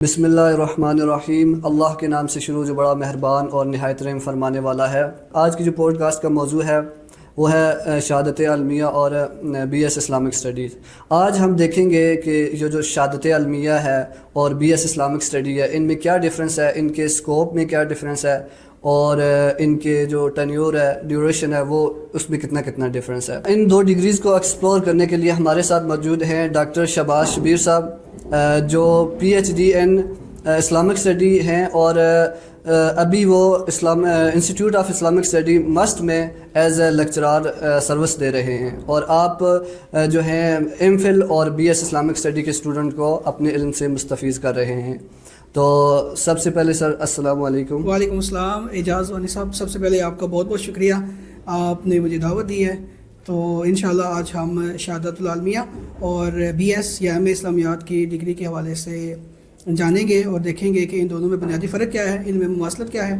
بسم اللہ الرحمن الرحیم۔ اللہ کے نام سے شروع جو بڑا مہربان اور نہایت رحم فرمانے والا ہے۔ آج کی جو پوڈ کاسٹ کا موضوع ہے وہ ہے شہادت علمیہ اور بی ایس اسلامک اسٹڈیز۔ آج ہم دیکھیں گے کہ جو شہادت علمیہ ہے اور بی ایس اسلامک اسٹڈی ہے، ان میں کیا ڈفرینس ہے، ان کے اسکوپ میں کیا ڈفرینس ہے، اور ان کے جو ٹینیور ہے، ڈیوریشن ہے، وہ اس میں کتنا ڈفرینس ہے۔ ان دو ڈگریز کو ایکسپلور کرنے کے لیے ہمارے ساتھ موجود ہیں ڈاکٹر شہباز شبیر صاحب، جو P H D in Islamic study ہیں، اور ابھی وہ institute of Islamic study MUST میں ایز اے لیکچرار سروس دے رہے ہیں، اور آپ جو ہیں ایم فل اور بی ایس اسلامک اسٹڈی کے اسٹوڈنٹ کو اپنے علم سے مستفیض کر رہے ہیں۔ تو سب سے پہلے سر السلام علیکم۔ وعلیکم السلام اعجاز وانی صاحب، سب سے پہلے آپ کا بہت بہت شکریہ، آپ نے مجھے دعوت دی ہے۔ تو انشاءاللہ آج ہم شہادت العلمیہ اور بی ایس یا ایم اے اسلامیات کی ڈگری کے حوالے سے جانیں گے اور دیکھیں گے کہ ان دونوں میں بنیادی فرق کیا ہے، ان میں مماثلت کیا ہے،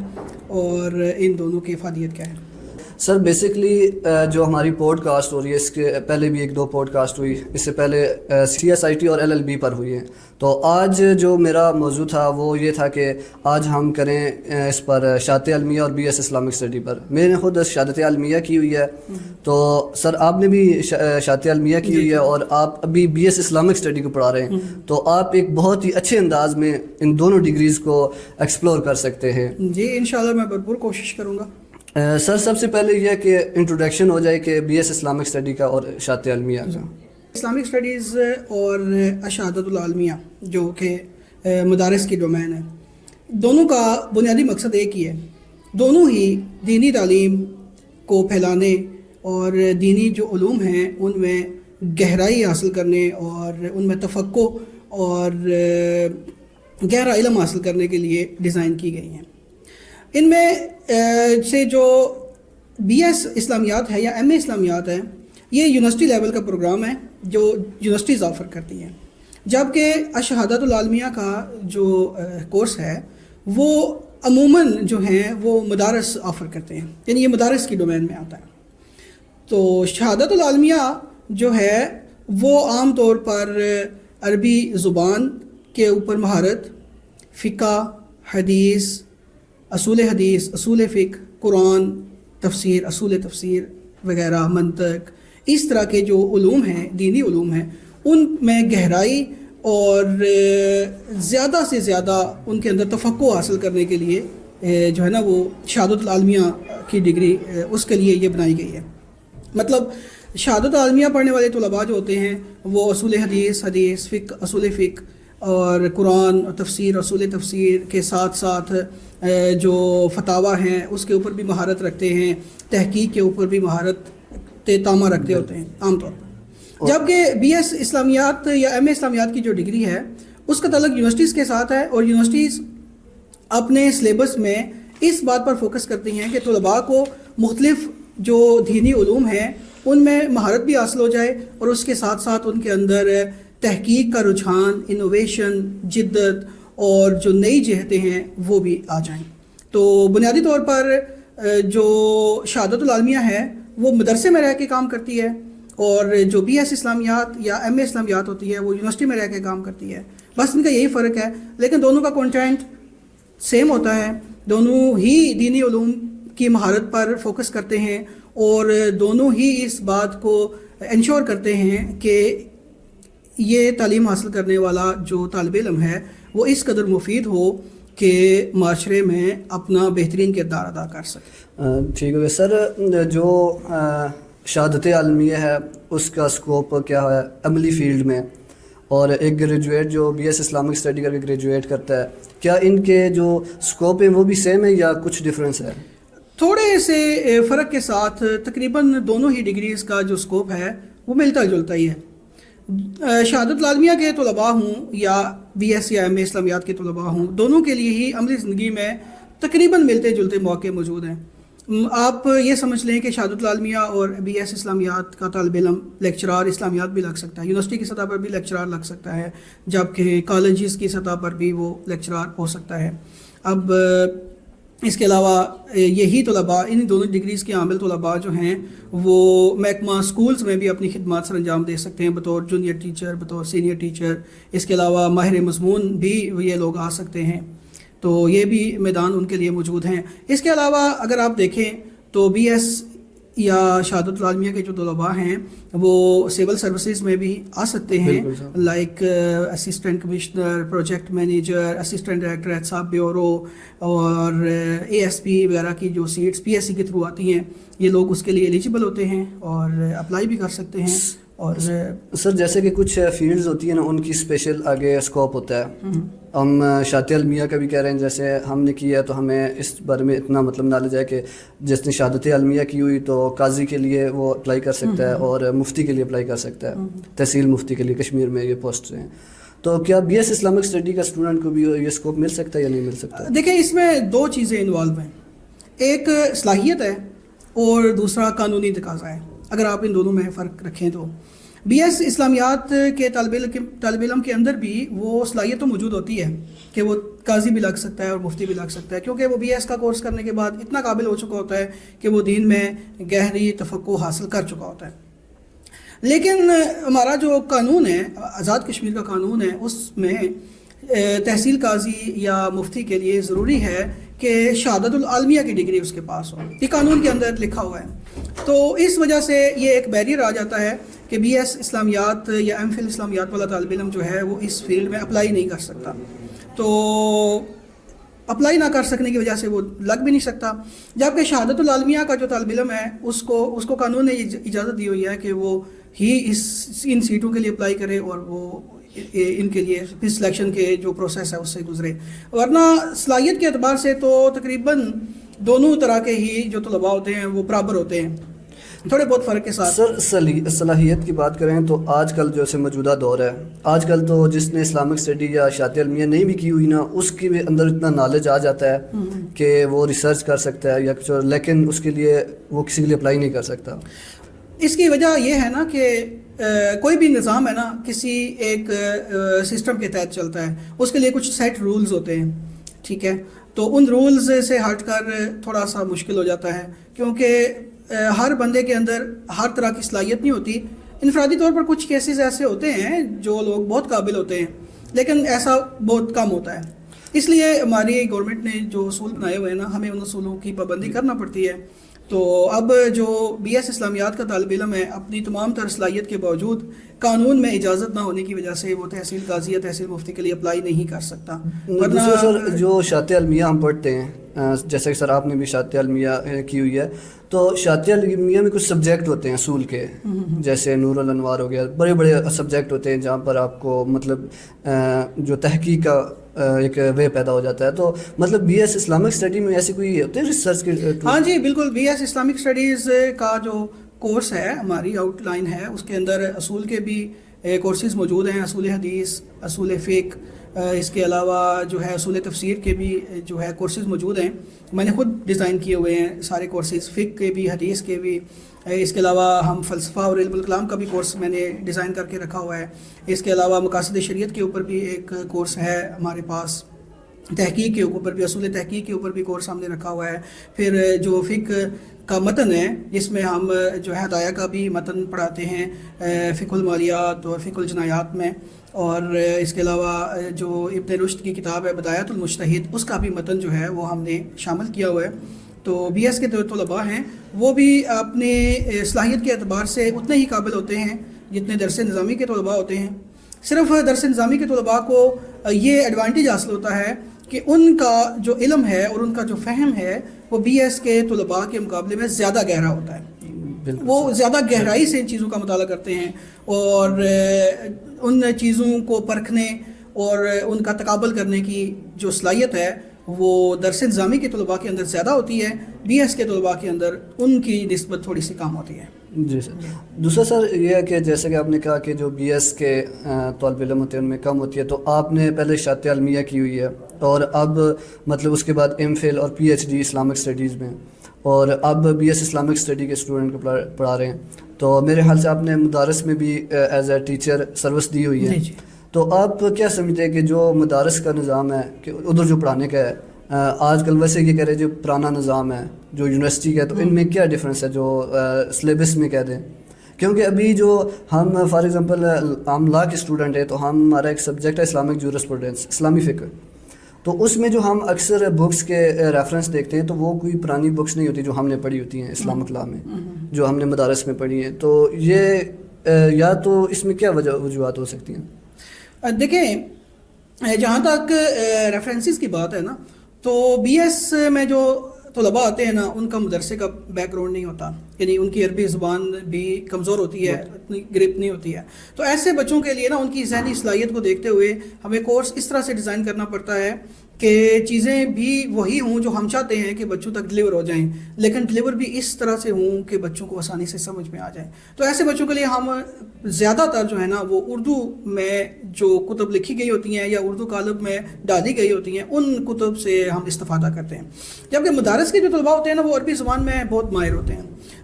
اور ان دونوں کی افادیت کیا ہے۔ سر بیسکلی جو ہماری پوڈ کاسٹ ہو رہی ہے، اس کے پہلے بھی ایک دو پوڈ کاسٹ ہوئی، اس سے پہلے سی ایس آئی ٹی اور ایل ایل بی پر ہوئی ہیں۔ تو آج جو میرا موضوع تھا وہ یہ تھا کہ آج ہم کریں اس پر شہادت علمیہ اور بی ایس اسلامک اسٹڈی پر۔ میں نے خود شہادت علمیہ کی ہوئی ہے، تو سر آپ نے بھی شہادت علمیہ کی ہوئی ہے اور آپ ابھی بی ایس اسلامک اسٹڈی کو پڑھا رہے ہیں، تو آپ ایک بہت ہی اچھے انداز میں ان دونوں ڈگریز کو ایکسپلور کر سکتے ہیں۔ جی انشاءاللہ میں بھرپور کوشش کروں گا۔ سر سب سے پہلے یہ کہ انٹروڈکشن ہو جائے کہ بی ایس اسلامک اسٹڈی کا اور شہادت علمیہ کا۔ اسلامک اسٹڈیز اور شہادت العلمیہ جو کہ مدارس کی ڈومین ہے، دونوں کا بنیادی مقصد ایک ہی ہے، دونوں ہی دینی تعلیم کو پھیلانے اور دینی جو علوم ہیں ان میں گہرائی حاصل کرنے اور ان میں تفقہ اور گہرا علم حاصل کرنے کے لیے ڈیزائن کی گئی ہیں۔ ان میں سے جو بی ایس اسلامیات ہے یا ایم اے اسلامیات ہے، یہ یونیورسٹی لیول کا پروگرام ہے جو یونیورسٹیز آفر کرتی ہیں، جبکہ شہادت العلمیہ کا جو کورس ہے وہ عموماً جو ہیں وہ مدارس آفر کرتے ہیں، یعنی یہ مدارس کی ڈومین میں آتا ہے۔ تو شہادت العلمیہ جو ہے وہ عام طور پر عربی زبان کے اوپر مہارت، فقہ، حدیث، اصول فقہ، قرآن، تفسیر، اصول تفسیر وغیرہ، منطق، اس طرح کے جو علوم ہیں، دینی علوم ہیں، ان میں گہرائی اور زیادہ سے زیادہ ان کے اندر تفقہ حاصل کرنے کے لیے جو ہے نا وہ شہادت العلمیہ کی ڈگری اس کے لیے یہ بنائی گئی ہے۔ مطلب شہادت العلمیہ پڑھنے والے طلباء جو ہوتے ہیں وہ اصول حدیث، فقہ، اصول فقہ اور قرآن اور تفسیر، اصول تفسیر کے ساتھ ساتھ جو فتاویٰ ہیں اس کے اوپر بھی مہارت رکھتے ہیں، تحقیق کے اوپر بھی مہارت تامہ رکھتے ہوتے ہیں عام طور پر۔ جبکہ بی ایس اسلامیات یا ایم اے اسلامیات کی جو ڈگری ہے اس کا تعلق یونیورسٹیز کے ساتھ ہے، اور یونیورسٹیز اپنے سلیبس میں اس بات پر فوکس کرتی ہیں کہ طلباء کو مختلف جو دینی علوم ہیں ان میں مہارت بھی حاصل ہو جائے، اور اس کے ساتھ ساتھ ان کے اندر تحقیق کا رجحان، انوویشن، جدت اور جو نئی جہتیں ہیں وہ بھی آ جائیں۔ تو بنیادی طور پر جو شہادت العلمیہ ہے وہ مدرسے میں رہ کے کام کرتی ہے، اور جو بی ایس اسلامیات یا ایم اے اسلامیات ہوتی ہے وہ یونیورسٹی میں رہ کے کام کرتی ہے۔ بس ان کا یہی فرق ہے، لیکن دونوں کا کنٹینٹ سیم ہوتا ہے، دونوں ہی دینی علوم کی مہارت پر فوکس کرتے ہیں، اور دونوں ہی اس بات کو انشور کرتے ہیں کہ یہ تعلیم حاصل کرنے والا جو طالب علم ہے وہ اس قدر مفید ہو کہ معاشرے میں اپنا بہترین کردار ادا کر سکے۔ ٹھیک ہے سر، جو شہادت علمیہ ہے اس کا اسکوپ کیا ہے عملی فیلڈ میں، اور ایک گریجویٹ جو بی ایس اسلامک اسٹڈی کر کے گریجویٹ کرتا ہے، کیا ان کے جو اسکوپ ہیں وہ بھی سیم ہے یا کچھ ڈفرینس ہے؟ تھوڑے سے فرق کے ساتھ تقریباً دونوں ہی ڈگریز کا جو اسکوپ ہے وہ ملتا جلتا ہی ہے۔ شہادت العلمیہ کے طلباء ہوں یا بی ایس یا ایم اے اسلامیات کے طلباء ہوں، دونوں کے لیے ہی عملی زندگی میں تقریباً ملتے جلتے موقع موجود ہیں۔ آپ یہ سمجھ لیں کہ شہادت العلمیہ اور بی ایس اسلامیات کا طالب علم لیکچرار اسلامیات بھی لگ سکتا ہے، یونیورسٹی کی سطح پر بھی لیکچرار لگ سکتا ہے، جبکہ کالجز کی سطح پر بھی وہ لیکچرار ہو سکتا ہے۔ اب اس کے علاوہ یہی طلباء، ان دونوں ڈگریز کے عامل طلباء جو ہیں وہ محکمہ سکولز میں بھی اپنی خدمات سر انجام دے سکتے ہیں بطور جونیئر ٹیچر، بطور سینئر ٹیچر. اس کے علاوہ ماہر مضمون بھی یہ لوگ آ سکتے ہیں، تو یہ بھی میدان ان کے لیے موجود ہیں. اس کے علاوہ اگر آپ دیکھیں تو بی ایس یا شہادت العالمیہ کے جو طلباء ہیں وہ سول سروسز میں بھی آ سکتے ہیں، like assistant commissioner, project manager, assistant director احتساب بیورو اور اے ایس پی وغیرہ کی جو سیٹس پی ایس سی کے تھرو آتی ہیں، یہ لوگ اس کے لیے ایلیجیبل ہوتے ہیں اور اپلائی بھی کر سکتے ہیں. اور سر جیسے کہ کچھ فیلڈز ہوتی ہیں نا، ان کی اسپیشل آگے اسکوپ ہوتا ہے. ہم شہادت علمیہ کا بھی کہہ رہے ہیں، جیسے ہم نے کیا تو ہمیں اس بارے میں اتنا مطلب نالج ہے کہ جس نے شہادت علمیہ کی ہوئی تو قاضی کے لیے وہ اپلائی کر سکتا ہے اور مفتی کے لیے اپلائی کر سکتا ہے، تحصیل مفتی کے لیے کشمیر میں یہ پوسٹ ہیں. تو کیا بی ایس اسلامک اسٹڈی کا اسٹوڈنٹ کو بھی یہ اسکوپ مل سکتا ہے یا نہیں مل سکتا؟ دیکھیں، اس میں دو چیزیں انوالو ہیں، ایک صلاحیت ہے اور دوسرا قانونی تقاضا ہے. اگر آپ ان دونوں میں فرق رکھیں تو بی ایس اسلامیات کے طالب علم کے اندر بھی وہ صلاحیت تو موجود ہوتی ہے کہ وہ قاضی بھی لگ سکتا ہے اور مفتی بھی لگ سکتا ہے، کیونکہ وہ بی ایس کا کورس کرنے کے بعد اتنا قابل ہو چکا ہوتا ہے کہ وہ دین میں گہری تفقہ حاصل کر چکا ہوتا ہے. لیکن ہمارا جو قانون ہے، آزاد کشمیر کا قانون ہے، اس میں تحصیل قاضی یا مفتی کے لیے ضروری ہے کہ شہادت العالمیہ کی ڈگری اس کے پاس ہو. یہ قانون کے اندر لکھا ہوا ہے. تو اس وجہ سے یہ ایک بیریئر آ جاتا ہے کہ بی ایس اسلامیات یا ایم فل اسلامیات والا طالب علم جو ہے وہ اس فیلڈ میں اپلائی نہیں کر سکتا. تو اپلائی نہ کر سکنے کی وجہ سے وہ لگ بھی نہیں سکتا. جبکہ شہادت العالمیہ کا جو طالب علم ہے اس کو قانون نے اجازت دی ہوئی ہے کہ وہ ہی ان سیٹوں کے لیے اپلائی کرے اور وہ ان کے لیے پھر سلیکشن کے جو پروسیس ہے اس سے گزرے. ورنہ صلاحیت کے اعتبار سے تو تقریباً دونوں طرح کے ہی جو طلباء ہوتے ہیں وہ برابر ہوتے ہیں، تھوڑے بہت فرق کے ساتھ. سر صلاحیت کی بات کریں تو آج کل جو سے موجودہ دور ہے، آج کل تو جس نے اسلامک اسٹڈی یا شہادت علمیہ نہیں بھی کی ہوئی نا، اس کے اندر اتنا نالج آ جاتا ہے کہ وہ ریسرچ کر سکتا ہے یا کچھ، لیکن اس کے لیے وہ کسی کے لیے اپلائی نہیں کر سکتا. اس کی وجہ یہ ہے نا کہ کوئی بھی نظام ہے نا کسی ایک سسٹم کے تحت چلتا ہے، اس کے لیے کچھ سیٹ رولز ہوتے ہیں، ٹھیک ہے. تو ان رولز سے ہٹ کر تھوڑا سا مشکل ہو جاتا ہے، کیونکہ ہر بندے کے اندر ہر طرح کی صلاحیت نہیں ہوتی. انفرادی طور پر کچھ کیسز ایسے ہوتے ہیں جو لوگ بہت قابل ہوتے ہیں، لیکن ایسا بہت کم ہوتا ہے. اس لیے ہماری گورنمنٹ نے جو اصول بنائے ہوئے ہیں نا، ہمیں ان اصولوں کی پابندی کرنا پڑتی ہے. تو اب جو بی ایس اسلامیات کا طالب علم ہے، اپنی تمام تر صلاحیت کے باوجود قانون میں اجازت نہ ہونے کی وجہ سے وہ تحصیل قاضی یا تحصیل مفتی کے لیے اپلائی نہیں کر سکتا. دوسرا سر جو شہادت علمیہ ہم پڑھتے ہیں، جیسے کہ سر آپ نے بھی شہادت علمیہ کی ہوئی ہے، تو شہادت علمیہ میں کچھ سبجیکٹ ہوتے ہیں اصول کے، جیسے نور الانوار ہو گیا، بڑے بڑے سبجیکٹ ہوتے ہیں جہاں پر آپ کو مطلب جو تحقیق کا ایک وے پیدا ہو جاتا ہے. تو مطلب بی ایس اسلامک اسٹڈی میں ایسی کوئی ہوتے ہیں ریسرچ کے؟ ہاں جی بالکل. بی ایس اسلامک اسٹڈیز کا جو کورس ہے، ہماری آؤٹ لائن ہے، اس کے اندر اصول کے بھی کورسز موجود ہیں، اصول حدیث، اصول فقہ، اس کے علاوہ جو ہے اصول تفسیر کے بھی جو ہے کورسز موجود ہیں. میں نے خود ڈیزائن کیے ہوئے ہیں سارے کورسز، فقہ کے بھی، حدیث کے بھی. اس کے علاوہ ہم فلسفہ اور علم الکلام کا بھی کورس میں نے ڈیزائن کر کے رکھا ہوا ہے. اس کے علاوہ مقاصد شریعت کے اوپر بھی ایک کورس ہے ہمارے پاس. تحقیق کے اوپر بھی، اصول تحقیق کے اوپر بھی کورس ہم نے رکھا ہوا ہے. پھر جو فقہ کا متن ہے جس میں ہم جو ہے ہدایہ کا بھی متن پڑھاتے ہیں فقہ المالیات اور فقہ الجنایات میں. اور اس کے علاوہ جو ابن رشد کی کتاب ہے بدایات المجتہد، اس کا بھی متن جو ہے وہ ہم نے شامل کیا ہوا ہے. تو بی ایس کے جو طلباء ہیں وہ بھی اپنے صلاحیت کے اعتبار سے اتنے ہی قابل ہوتے ہیں جتنے درس نظامی کے طلباء ہوتے ہیں. صرف درس نظامی کے طلباء کو یہ ایڈوانٹیج حاصل ہوتا ہے کہ ان کا جو علم ہے اور ان کا جو فہم ہے وہ بی ایس کے طلباء کے مقابلے میں زیادہ گہرا ہوتا ہے. وہ زیادہ گہرائی سے ان چیزوں کا مطالعہ کرتے ہیں اور ان چیزوں کو پرکھنے اور ان کا تقابل کرنے کی جو صلاحیت ہے وہ درس نظامی کے طلباء کے اندر زیادہ ہوتی ہے. بی ایس کے طلباء کے اندر ان کی نسبت تھوڑی سی کم ہوتی ہے. جی سر. دوسرا سر یہ ہے کہ جیسے کہ آپ نے کہا کہ جو بی ایس کے طالب علم ہوتے ہیں ان میں کم ہوتی ہے، تو آپ نے پہلے شہادت علمیہ کی ہوئی ہے اور اب مطلب اس کے بعد ایم فل اور P H D Islamic studies میں، اور اب بی ایس اسلامک اسٹڈی کے اسٹوڈنٹ کو پڑھا رہے ہیں. تو میرے خیال سے آپ نے مدارس میں بھی ایز اے ٹیچر سروس دی ہوئی ہے. تو آپ کیا سمجھتے ہیں کہ جو مدارس کا نظام ہے کہ ادھر جو پڑھانے کا ہے، آج کل ویسے یہ کہہ رہے جو پرانا نظام ہے جو یونیورسٹی کا ہے، تو ان میں کیا ڈفرینس ہے جو سلیبس میں کہہ دیں؟ کیونکہ ابھی جو ہم فار ایگزامپل ہم لا کے اسٹوڈنٹ ہیں، تو ہمارا ایک سبجیکٹ ہے اسلامک جورسپروڈنس، اسلامی فقہ. تو اس میں جو ہم اکثر بکس کے ریفرنس دیکھتے ہیں تو وہ کوئی پرانی بکس نہیں ہوتی جو ہم نے پڑھی ہوتی ہیں اسلامک لا میں، جو ہم نے مدارس میں پڑھی ہیں. تو یہ یا تو اس میں کیا وجوہات ہو سکتی ہیں؟ دیکھیں، جہاں تک ریفرنسز کی بات ہے نا، تو بی ایس میں جو طلباء آتے ہیں نا، ان کا مدرسے کا بیک گراؤنڈ نہیں ہوتا، یعنی ان کی عربی زبان بھی کمزور ہوتی ہے، اتنی گرپ نہیں ہوتی ہے. تو ایسے بچوں کے لیے نا ان کی ذہنی صلاحیت کو دیکھتے ہوئے ہمیں کورس اس طرح سے ڈیزائن کرنا پڑتا ہے کہ چیزیں بھی وہی ہوں جو ہم چاہتے ہیں کہ بچوں تک ڈلیور ہو جائیں، لیکن ڈلیور بھی اس طرح سے ہوں کہ بچوں کو آسانی سے سمجھ میں آ جائیں. تو ایسے بچوں کے لیے ہم زیادہ تر جو ہے نا وہ اردو میں جو کتب لکھی گئی ہوتی ہیں یا اردو کالم میں ڈالی گئی ہوتی ہیں ان کتب سے ہم استفادہ کرتے ہیں. جبکہ مدارس کے جو طلباء ہوتے ہیں نا وہ عربی زبان میں بہت ماہر ہوتے ہیں،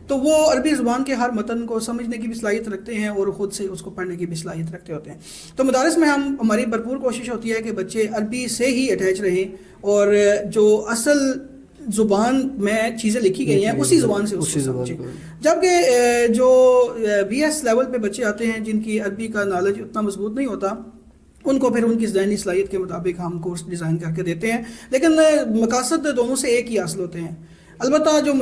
تو وہ عربی زبان کے ہر متن کو سمجھنے کی بھی صلاحیت رکھتے ہیں اور خود سے اس کو پڑھنے کی بھی صلاحیت رکھتے ہوتے ہیں. تو مدارس میں ہماری بھرپور کوشش ہوتی ہے کہ بچے عربی سے ہی اٹیچ رہیں اور جو اصل زبان میں چیزیں لکھی گئی ہیں اسی زبان سے اس کو سمجھیں. جبکہ جو بی ایس لیول پہ بچے آتے ہیں جن کی عربی کا نالج اتنا مضبوط نہیں ہوتا، ان کو پھر ان کی ذہنی صلاحیت کے مطابق ہم کورس ڈیزائن کر کے دیتے ہیں، لیکن مقاصد دونوں سے ایک ہی حاصل ہوتے ہیں. البتہ جو